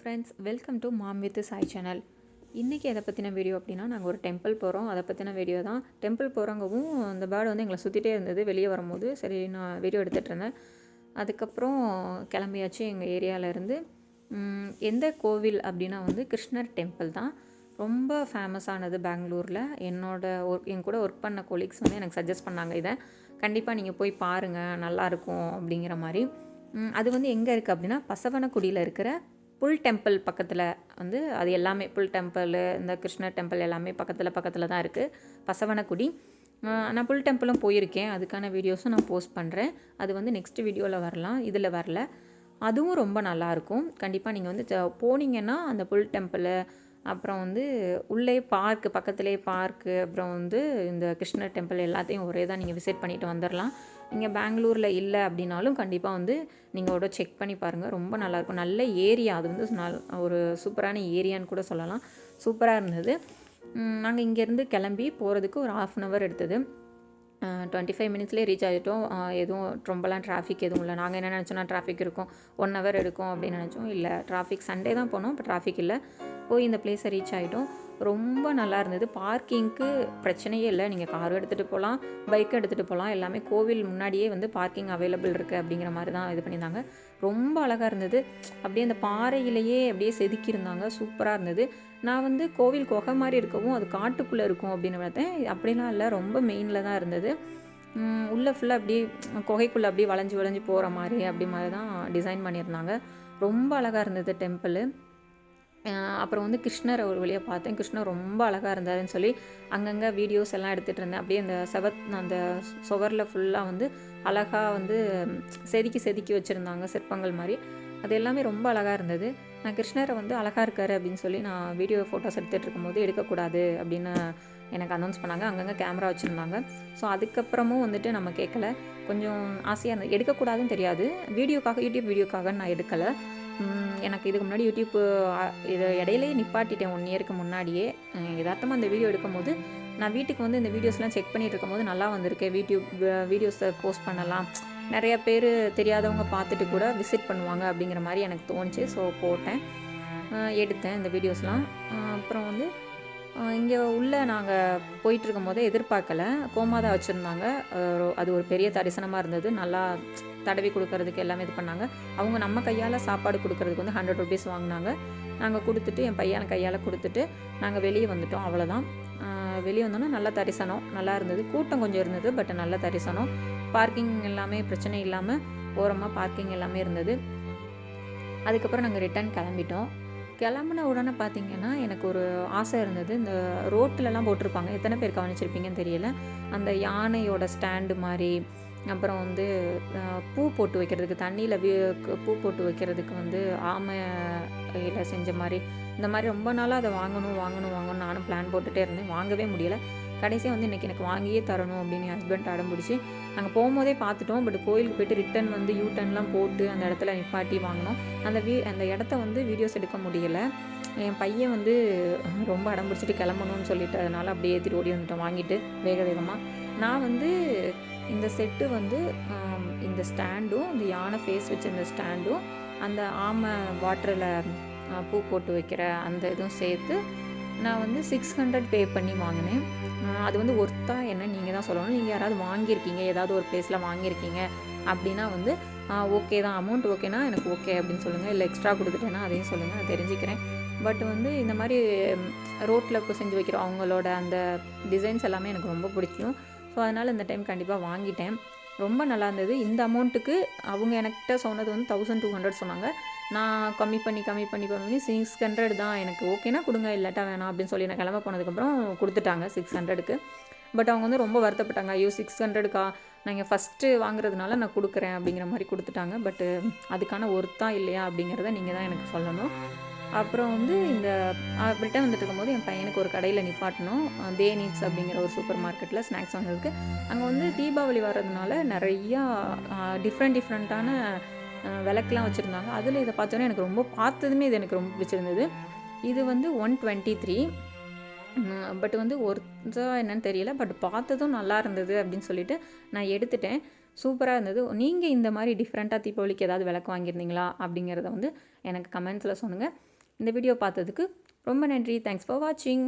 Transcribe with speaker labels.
Speaker 1: Friends, welcome to mom with chai channel. இன்றைக்கி எதை பற்றின வீடியோ அப்படின்னா, நாங்கள் ஒரு டெம்பிள் போகிறோம். அதை பற்றின வீடியோ தான். டெம்பிள் போகிறவங்கவும் அந்த பேர்டு வந்து எங்களை சுற்றிட்டே இருந்தது. வெளியே வரும்போது சரி நான் வீடியோ எடுத்துகிட்டு இருந்தேன். அதுக்கப்புறம் கிளம்பியாச்சு எங்கள் ஏரியாவிலேருந்து. எந்த கோவில் அப்படின்னா வந்து கிருஷ்ணர் டெம்பிள் தான். ரொம்ப ஃபேமஸானது பெங்களூரில். என் கூட ஒர்க் பண்ண கொலீக்ஸ் வந்து எனக்கு சஜஸ்ட் பண்ணாங்க, இதை கண்டிப்பாக நீங்கள் போய் பாருங்கள், நல்லாயிருக்கும் அப்படிங்கிற மாதிரி. அது வந்து எங்கே இருக்குது அப்படின்னா, பசவனக்குடியில் இருக்கிற புல் டெம்பிள் பக்கத்தில் வந்து அது எல்லாமே புல் டெம்பிள், இந்த கிருஷ்ணர் டெம்பிள் எல்லாமே பக்கத்தில் தான் இருக்குது, பசவனக்குடி. நான் புல் டெம்பிளும் போயிருக்கேன். அதுக்கான வீடியோஸும் நான் போஸ்ட் பண்ணுறேன். அது வந்து நெக்ஸ்ட் வீடியோவில் வரலாம், இதில் வரல. அதுவும் ரொம்ப நல்லாயிருக்கும். கண்டிப்பாக நீங்கள் வந்து போனீங்கன்னா அந்த புல் டெம்பிள், அப்புறம் வந்து உள்ளே பார்க்கு, பக்கத்துலேயே பார்க்கு, அப்புறம் வந்து இந்த கிருஷ்ணர் டெம்பிள் எல்லாத்தையும் ஒரே தான் நீங்கள் விசிட் பண்ணிவிட்டு வந்துடலாம். நீங்கள் பெங்களூரில் இல்லை அப்படின்னாலும் கண்டிப்பாக வந்து நீங்கள் செக் பண்ணி பாருங்கள். ரொம்ப நல்லாயிருக்கும். நல்ல ஏரியா அது வந்து ஒரு சூப்பரான ஏரியான்னு கூட சொல்லலாம். சூப்பராக இருந்தது. நாங்கள் இங்கேருந்து கிளம்பி போகிறதுக்கு ஒரு 1/2 hour எடுத்தது. 25 மினிட்ஸ்லேயே ரீச் ஆகிட்டோம். எதுவும் ரொம்பலாம் டிராஃபிக் எதுவும் இல்லை. நாங்கள் என்ன நினச்சோன்னா டிராஃபிக் இருக்கும், 1 hour எடுக்கும் அப்படின்னு நினச்சோம். இல்லை, டிராஃபிக் சண்டே தான் போனோம், இப்போ டிராஃபிக் இல்லை. போய் இந்த பிளேஸை ரீச் ஆகிட்டோம். ரொம்ப நல்லா இருந்தது. பார்க்கிங்க்கு பிரச்சனையே இல்லை. நீங்கள் காரும் எடுத்துகிட்டு போகலாம், பைக்கும் எடுத்துகிட்டு போகலாம். எல்லாமே கோவில் முன்னாடியே வந்து பார்க்கிங் அவைலபிள் இருக்குது அப்படிங்கிற மாதிரி தான் இது பண்ணியிருந்தாங்க. ரொம்ப அழகாக இருந்தது. அப்படியே அந்த பாறையிலேயே அப்படியே செதுக்கியிருந்தாங்க. சூப்பராக இருந்தது. நான் வந்து கோவில் குகை மாதிரி இருக்கவும் அது காட்டுக்குள்ளே இருக்கும் அப்படின்னு பார்த்தேன். அப்படிலாம் இல்லை, ரொம்ப மெயினில் தான் இருந்தது. உள்ளே ஃபுல்லாக அப்படியே குகைக்குள்ளே அப்படியே வளைஞ்சு போகிற மாதிரி தான் டிசைன் பண்ணியிருந்தாங்க. ரொம்ப அழகாக இருந்தது டெம்பிள். அப்புறம் வந்து கிருஷ்ணர் ஒரு வழியாக பார்த்தேன். கிருஷ்ணர் ரொம்ப அழகாக இருந்தாருன்னு சொல்லி அங்கங்கே வீடியோஸ் எல்லாம் எடுத்துகிட்டு இருந்தேன். அப்படியே அந்த சுவரில் ஃபுல்லாக வந்து அழகாக வந்து செதுக்கி வச்சுருந்தாங்க, சிற்பங்கள் மாதிரி. அது எல்லாமே ரொம்ப அழகாக இருந்தது. நான் கிருஷ்ணரை வந்து அழகாக இருக்கார் அப்படின்னு சொல்லி நான் வீடியோ ஃபோட்டோஸ் எடுத்துகிட்டு இருக்கும்போது எடுக்கக்கூடாது அப்படின்னு எனக்கு அனௌன்ஸ் பண்ணாங்க. அங்கங்கே கேமரா வச்சுருந்தாங்க. ஸோ அதுக்கப்புறமும் வந்துட்டு நம்ம கேட்கல. கொஞ்சம் ஆசையாக இருந்தது. எடுக்கக்கூடாதுன்னு தெரியாது, யூடியூப் வீடியோக்காக நான் எடுக்கலை. எனக்கு இதுக்கு முன்னாடி யூடியூப் இதை இடையிலேயே நிப்பாட்டிட்டேன் 1 yearக்கு முன்னாடியே. யதார்த்தமாக அந்த வீடியோ எடுக்கும்போது நான் வீட்டுக்கு வந்து இந்த வீடியோஸ்லாம் செக் பண்ணிகிட்டு இருக்கும்போது நல்லா வந்திருக்கு, வீடியோஸை போஸ்ட் பண்ணலாம், நிறைய பேர் தெரியாதவங்க பார்த்துட்டு கூட விசிட் பண்ணுவாங்க அப்படிங்கிற மாதிரி எனக்கு தோணுச்சு. ஸோ போட்டேன், எடுத்தேன் இந்த வீடியோஸ்லாம். அப்புறம் வந்து இங்கே உள்ளே நாங்கள் போயிட்டுருக்கும் போதே எதிர்பார்க்கல, கோமாதா வச்சுருந்தாங்க. அது ஒரு பெரிய தரிசனமாக இருந்தது. நல்லா தடவி கொடுக்கறதுக்கு எல்லாமே இது பண்ணாங்க. அவங்க நம்ம கையால் சாப்பாடு கொடுக்கறதுக்கு வந்து 100 rupees வாங்கினாங்க. நாங்கள் கொடுத்துட்டு என் பையன் கையால் கொடுத்துட்டு நாங்கள் வெளியே வந்துட்டோம். அவ்வளோதான். வெளியே வந்தோன்னா நல்ல தரிசனம், நல்லா இருந்தது. கூட்டம் கொஞ்சம் இருந்தது, பட் நல்ல தரிசனம். பார்க்கிங் எல்லாமே பிரச்சனை இல்லாமல் ஓரமாக பார்க்கிங் எல்லாமே இருந்தது. அதுக்கப்புறம் நாங்கள் ரிட்டர்ன் கிளம்பிட்டோம். கிளம்புன உடனே பார்த்திங்கன்னா எனக்கு ஒரு ஆசை இருந்தது. இந்த ரோட்டிலலாம் போட்டிருப்பாங்க, எத்தனை பேர் கவனிச்சிருப்பீங்கன்னு தெரியல, அந்த யானையோட ஸ்டாண்டு மாதிரி. அப்புறம் வந்து பூ போட்டு வைக்கிறதுக்கு, தண்ணியில் பூ போட்டு வைக்கிறதுக்கு வந்து ஆமையில் செஞ்ச மாதிரி, இந்த மாதிரி ரொம்ப நாளாக அதை வாங்கணும் நானும் பிளான் போட்டுகிட்டே இருந்தேன். வாங்கவே முடியலை. கடைசியாக வந்து இன்றைக்கி எனக்கு வாங்கியே தரணும் அப்படின்னு என் ஹஸ்பண்ட் அடம்பிடிச்சி நாங்கள் போகும்போதே பார்த்துட்டோம். பட் கோயிலுக்கு போய்ட்டு ரிட்டன் வந்து யூட்டர்ன்லாம் போட்டு அந்த இடத்துல நிப்பாட்டி வாங்கினோம். அந்த இடத்த வந்து வீடியோஸ் எடுக்க முடியலை. என் பையன் வந்து ரொம்ப அடம்பிடிச்சிட்டு கிளம்பணும்னு சொல்லிட்டு அதனால் அப்படியே ஏற்றிட்டு ஓடி வந்துட்டோம் வாங்கிட்டு வேகமாக. நான் வந்து இந்த செட்டு வந்து இந்த ஸ்டாண்டும், இந்த யானை ஃபேஸ் வச்சு இந்த ஸ்டாண்டும், அந்த ஆமை வாட்டரில் பூ போட்டு வைக்கிற அந்த இதுவும் சேர்த்து நான் வந்து 600 பே பண்ணி வாங்கினேன். அது வந்து ஒர்த்தா என்ன நீங்கள் தான் சொல்லணும். நீங்கள் யாராவது வாங்கியிருக்கீங்க, ஏதாவது ஒரு பிளேஸில் வாங்கியிருக்கீங்க அப்படின்னா வந்து ஓகே தான், அமௌண்ட் ஓகேனா எனக்கு ஓகே அப்படின்னு சொல்லுங்கள். இல்லை எக்ஸ்ட்ரா கொடுத்துட்டேன்னா அதையும் சொல்லுங்கள், நான் தெரிஞ்சுக்கிறேன். பட் வந்து இந்த மாதிரி ரோட்டில் இப்போ செஞ்சு வைக்கிறோம் அவங்களோட அந்த டிசைன்ஸ் எல்லாமே எனக்கு ரொம்ப பிடிக்கும். ஸோ அதனால் இந்த டைம் கண்டிப்பாக வாங்கிட்டேன். ரொம்ப நல்லா இருந்தது. இந்த அமௌண்ட்டுக்கு அவங்க எனக்கிட்ட சொன்னது வந்து 1200 சொன்னாங்க. நான் கம்மி பண்ணி 600 தான், எனக்கு ஓகேனா கொடுங்க, இல்லாட்டா வேணாம் அப்படின்னு சொல்லி நான் கிளம்ப போனதுக்கப்புறம் கொடுத்துட்டாங்க 600க்கு. பட் அவங்க வந்து ரொம்ப வருத்தப்பட்டாங்க. ஐயோ 600க்கா, நாங்கள் ஃபஸ்ட்டு வாங்குறதுனால நான் கொடுக்குறேன் அப்படிங்கிற மாதிரி கொடுத்துட்டாங்க. பட்டு அதுக்கான ஒர்த்தா இல்லையா அப்படிங்கிறத நீங்கள் தான் எனக்கு சொல்லணும். அப்புறம் வந்து இந்த ரிட்டன் வந்துட்டு இருக்கும்போது என் பையனுக்கு ஒரு கடையில் நிப்பாட்டணும், தே நீட்ஸ் அப்படிங்கிற ஒரு சூப்பர் மார்க்கெட்டில் ஸ்நாக்ஸ் வாங்குறதுக்கு. அங்கே வந்து தீபாவளி வர்றதுனால நிறையா டிஃப்ரெண்ட்டான விளக்குலாம் வச்சுருந்தாங்க. அதில் இதை பார்த்தோன்னே எனக்கு பார்த்ததுமே இது எனக்கு ரொம்ப பிடிச்சிருந்தது. இது வந்து 123. பட் வந்து ஒர்த்தா என்னன்னு தெரியல, பட் பார்த்ததும் நல்லா இருந்தது அப்படின்னு சொல்லிட்டு நான் எடுத்துட்டேன். சூப்பராக இருந்தது. நீங்கள் இந்த மாதிரி டிஃப்ரெண்ட்டாக தீபாவளிக்கு ஏதாவது விளக்கு வாங்கியிருந்தீங்களா அப்படிங்கிறத வந்து எனக்கு கமெண்ட்ஸில் சொல்லுங்கள். இந்த வீடியோ பார்த்ததுக்கு ரொம்ப நன்றி. தேங்க்ஸ் ஃபார் வாட்சிங்.